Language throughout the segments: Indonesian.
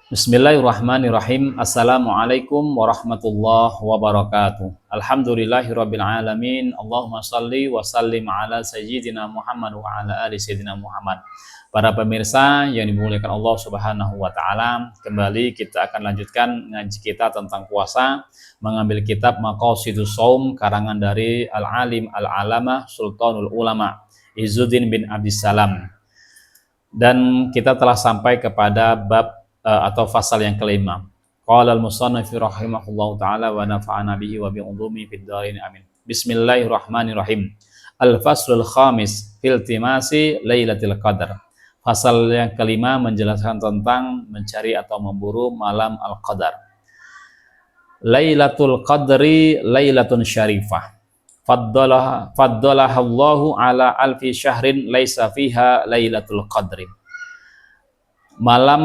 Bismillahirrahmanirrahim. Assalamualaikum warahmatullahi wabarakatuh. Alhamdulillahirabbil alamin. Allahumma shalli wa sallim ala sayyidina Muhammad wa ala ali sayyidina Muhammad. Para pemirsa yang dimuliakan Allah Subhanahu wa taala, kembali kita akan lanjutkan ngaji kita tentang puasa, mengambil kitab Maqasidus Shaum karangan dari Al-Alim Al-Alamah Sultanul Ulama Izzuddin bin Abdissalam. Dan kita telah sampai kepada bab atau fasal yang kelima. Qala al-musannif rahimahullahu taala wa nafa'ana bihi wa bi ulumi fid dharain amin. Bismillahirrahmanirrahim. Al-faslul khamis fil timasi lailatul qadar. Fasal yang kelima menjelaskan tentang mencari atau memburu malam al-qadar. Lailatul qadri lailatun syarifah. Faddalaha Allahu ala alfi syahrin laisa fiha lailatul qadri. Malam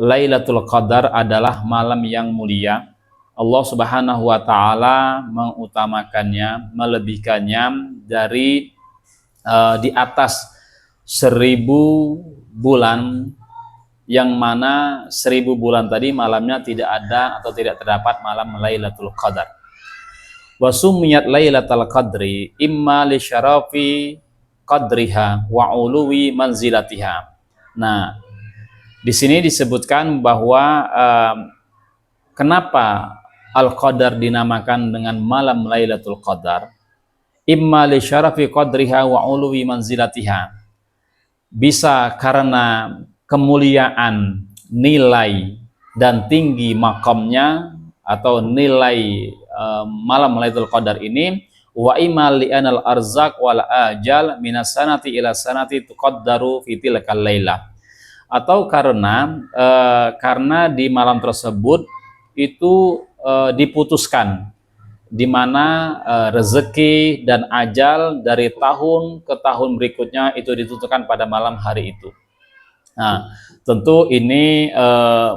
Lailatul Qadar adalah malam yang mulia. Allah Subhanahu wa taala mengutamakannya, melebihkannya dari di atas 1000 bulan, yang mana 1000 bulan tadi malamnya tidak ada atau tidak terdapat malam Lailatul Qadar. Wa sumiyat Lailatul Qadri imma li syarafi qadriha wa uluwi manzilatiha. Nah, di sini disebutkan bahwa kenapa Al-Qadar dinamakan dengan malam Lailatul Qadar. Imma li syarafi qadriha wa uluwi manzilatiha. Bisa karena kemuliaan, nilai dan tinggi makamnya atau nilai malam Lailatul Qadar ini, wa imma li anal arzaq wal ajal minas sanati ila sanati tuqaddaru fi tilkal lailah. Atau karena di malam tersebut itu diputuskan, di mana rezeki dan ajal dari tahun ke tahun berikutnya itu ditentukan pada malam hari itu. Nah, tentu ini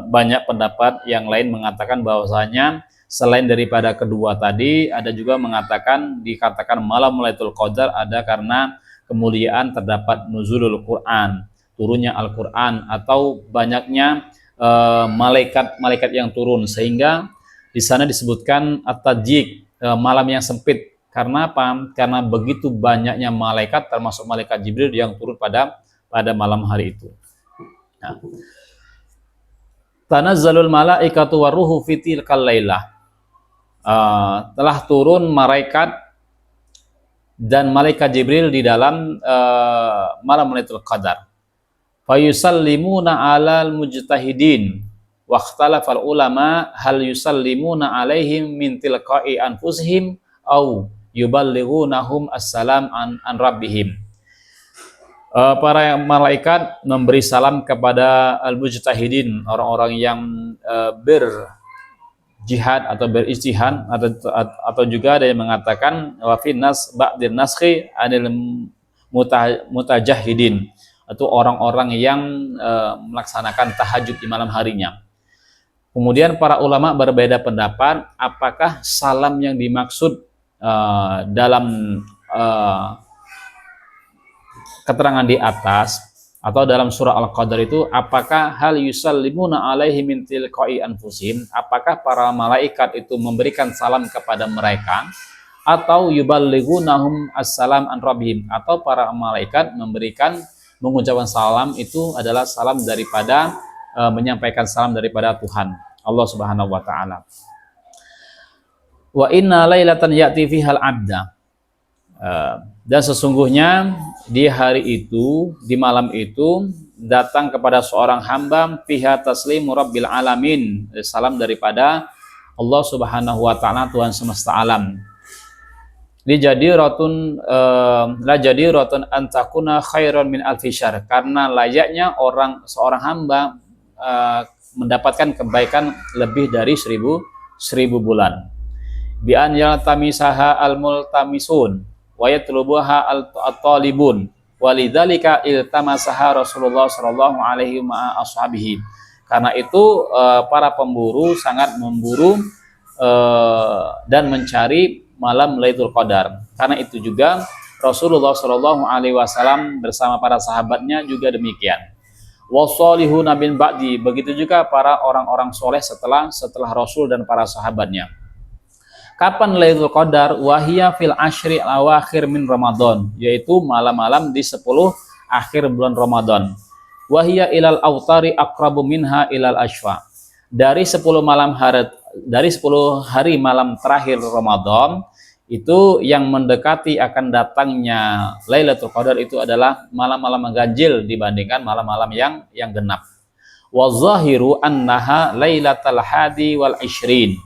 banyak pendapat yang lain mengatakan bahwasanya selain daripada kedua tadi, ada juga dikatakan malam Lailatul Qadar ada karena kemuliaan terdapat nuzulul Quran, turunnya Al-Quran, atau banyaknya malaikat-malaikat yang turun, sehingga di sana disebutkan at-tajik, malam yang sempit. Karena apa? Karena begitu banyaknya malaikat, termasuk malaikat Jibril yang turun pada malam hari itu. Nah, tanazzalul malaikatu waruhu fi tilkal lailah. Telah turun malaikat dan malaikat Jibril di dalam malam Lailatul Qadar. Fayusallimuna alal mujtahidin wa ikhtalafal ulama hal yusallimuna alaihim min tilqa'i anfusihim au yuballighunahum assalam an rabbihim. Para malaikat memberi salam kepada al-mujtahidin, orang-orang yang berjihad atau berijtihad, atau juga ada yang mengatakan wa finnas ba'din naskhi anil mutajahidin, atau orang-orang yang melaksanakan tahajud di malam harinya. Kemudian para ulama berbeda pendapat apakah salam yang dimaksud dalam keterangan di atas atau dalam surah Al-Qadar itu, apakah hal yusallimuna alaihi min tilqa'i anfusihim, apakah para malaikat itu memberikan salam kepada mereka, atau yuballighunahum assalam an rabbihim, atau para malaikat mengucapkan salam itu adalah salam daripada menyampaikan salam daripada Tuhan Allah Subhanahu wa taala. Wa inna lailatan ya'ti fihal abda. Dan sesungguhnya di hari itu, di malam itu datang kepada seorang hamba fiha taslimu rabbil alamin, salam daripada Allah Subhanahu wa taala, Tuhan semesta alam. La jadi rotun antakuna khairan min alfi syahr, karena layaknya seorang hamba mendapatkan kebaikan lebih dari 1000 bulan. Bi an yaltamisaha al-multamisun wa yatlubuha at-talibun walidzalika iltamasaha Rasulullah sallallahu alaihi wa ashabihi. Karena itu para pemburu sangat memburu dan mencari malam Lailatul Qadar. Karena itu juga Rasulullah Shallallahu Alaihi Wasallam bersama para sahabatnya juga demikian. Wassalihuna min ba'di, begitu juga para orang-orang soleh setelah Rasul dan para sahabatnya. Kapan Lailatul Qadar? Wahia fil ashri awakhir min Ramadan, yaitu malam-malam di 10 akhir bulan Ramadan. Wahia ilal autari aqrabu minha ilal ashfa. Dari 10 hari malam terakhir Ramadan, itu yang mendekati akan datangnya Lailatul Qadar itu adalah malam-malam ganjil dibandingkan malam-malam yang genap. Wa zahiru annaha lailatul hadi wal ishrin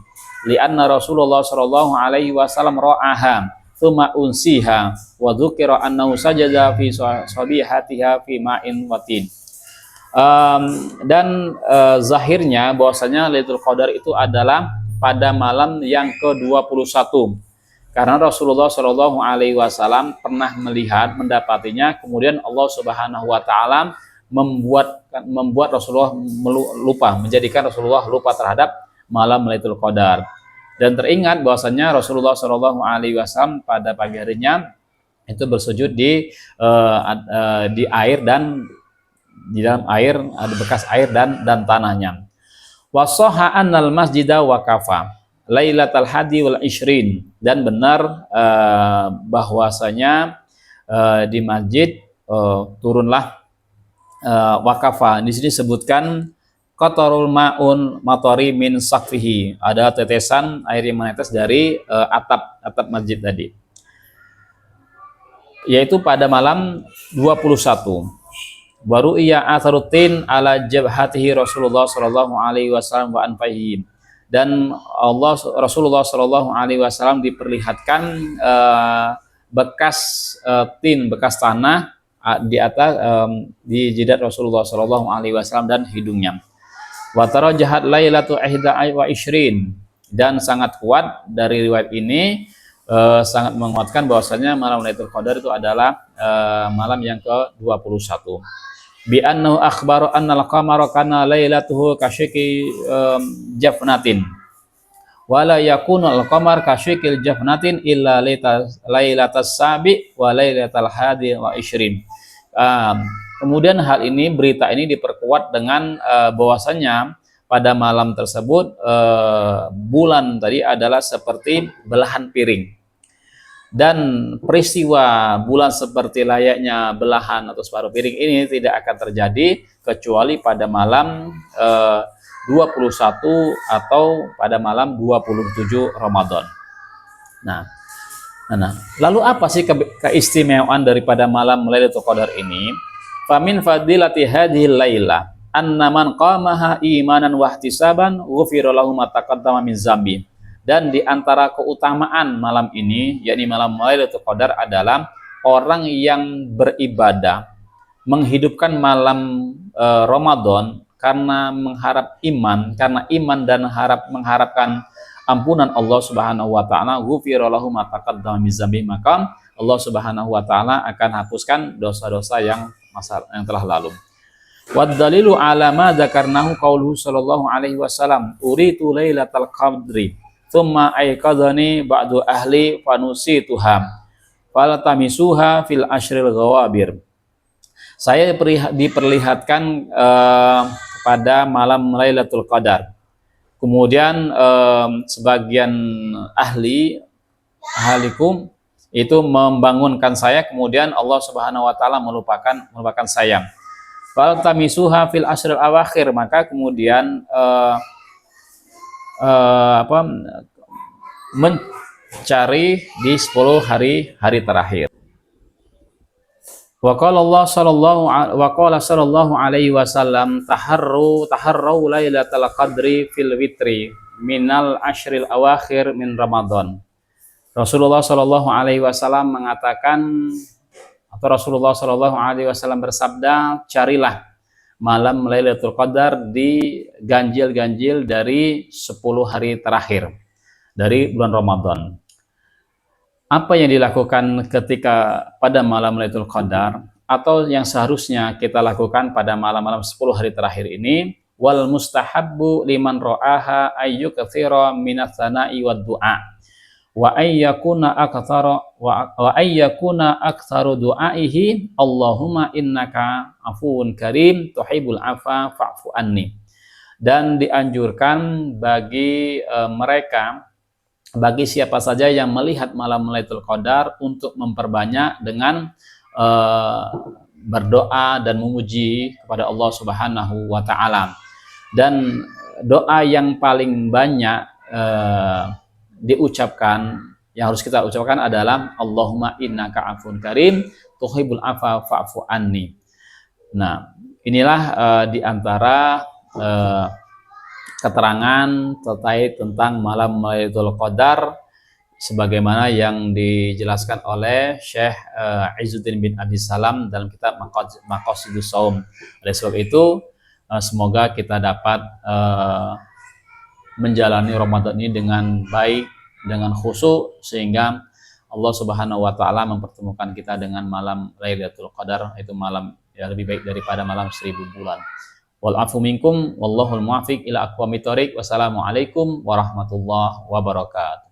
lianna Rasulullah sallallahu alaihi wasallam ra'aha thumma unsiha wa dzukira annahu sajada fi sabihatiha fi ma'in watin. Zahirnya bahwasanya Lailatul Qadar itu adalah pada malam yang ke-21, karena Rasulullah Shallallahu Alaihi Wasallam pernah mendapatinya, kemudian Allah Subhanahu Wa Taala membuat Rasulullah lupa, menjadikan Rasulullah lupa terhadap malam Lailatul Qadar. Dan teringat bahwasanya Rasulullah Shallallahu Alaihi Wasallam pada pagi harinya itu bersujud di air, dan di dalam air ada bekas air dan tanahnya. Wasoha annal masjidah wakafa Lailatul Hadi wal Ishrin, dan benar bahwasanya di masjid turunlah wakafa. Di sini sebutkan qatarul ma'un matori min sakfihi, ada tetesan air yang menetes dari atap masjid tadi, yaitu pada malam 21. Baru ia atharutin ala jabhatihi Rasulullah sallallahu alaihi wasallam wa anfaihi, dan Rasulullah Shallallahu Alaihi Wasallam diperlihatkan bekas bekas tanah di atas di jidat Rasulullah Shallallahu Alaihi Wasallam dan hidungnya. Watara jahat Lailatul ihda wa ishrin, dan sangat kuat dari riwayat ini sangat menguatkan bahwasanya malam Lailatul Qadar itu adalah malam yang ke-21. Bi annahu akhbara annal qamara kana lailatuhu kasyiki jafnatin wala yakunu al-qamar kasyikil jafnatin illa lailatas sabi wa lailatal hadi wa ishrin. Kemudian hal ini, berita ini diperkuat dengan bahwasanya pada malam tersebut bulan tadi adalah seperti belahan piring. Dan peristiwa bulan seperti layaknya belahan atau separuh piring ini tidak akan terjadi kecuali pada malam 21 atau pada malam 27 Ramadan. Nah, lalu apa sih keistimewaan daripada malam Lailatul Qadar ini? Famin fadilati hadhil lailah anna man qamaha imanan wa ihtisaban ghufira lahu ma taqaddama min zambi. Dan di antara keutamaan malam ini, yakni malam Lailatul Qadar, adalah orang yang beribadah menghidupkan malam Ramadan karena mengharap iman, karena iman dan mengharapkan ampunan Allah Subhanahu wa taala, ghufira lahu ma taqaddama min dzambi, maka Allah Subhanahu wa taala akan hapuskan dosa-dosa yang telah lalu. Wad dalilu ala ma dzakarnahu qauluhu sallallahu alaihi wasallam, uritu lailatal qadri thumma aiqadhani ba'du ahli fanusituha falatamisuha fil ashril ghawabir. Saya diperlihatkan pada malam Lailatul Qadar. Kemudian sebagian ahlikum itu membangunkan saya, kemudian Allah Subhanahu wa taala melupakan saya. Falatamisuha fil ashril awakhir, maka kemudian mencari di 10 hari terakhir. Wa qala sallallahu alaihi wasallam taharru lailatul qadri fil witri minal ashril awakhir min Ramadan. Rasulullah sallallahu alaihi wasallam mengatakan, atau Rasulullah sallallahu alaihi wasallam bersabda, carilah malam Lailatul Qadar di ganjil-ganjil dari 10 hari terakhir dari bulan Ramadan. Apa yang dilakukan ketika pada malam Lailatul Qadar, atau yang seharusnya kita lakukan pada malam-malam 10 hari terakhir ini? Wal mustahabbu liman ra'aha ayyukthira minats sana'i wad du'a wa ayyakuna aktsaru du'aihi Allahumma innaka afuwun karim tuhibbul afa fa'fu anni. Dan dianjurkan bagi mereka, bagi siapa saja yang melihat malam Lailatul Qadar untuk memperbanyak dengan berdoa dan memuji kepada Allah Subhanahu wa taala. Dan doa yang paling banyak diucapkan, yang harus kita ucapkan adalah Allahumma innaka afun karim tuhibbul afa fa'fu anni. Nah, inilah di antara keterangan terkait tentang malam Lailatul Qadar sebagaimana yang dijelaskan oleh Syekh Izzuddin bin Abi Salam dalam kitab Maqasidus Shaum. Oleh sebab itu semoga kita dapat menjalani Ramadan ini dengan baik, dengan khusyuk, sehingga Allah Subhanahu wa taala mempertemukan kita dengan malam Lailatul Qadar, itu malam yang lebih baik daripada malam 1000 bulan. Wal afu minkum wallahul muwaffiq ila aqwamit thoriq. Wassalamualaikum warahmatullahi wabarakatuh.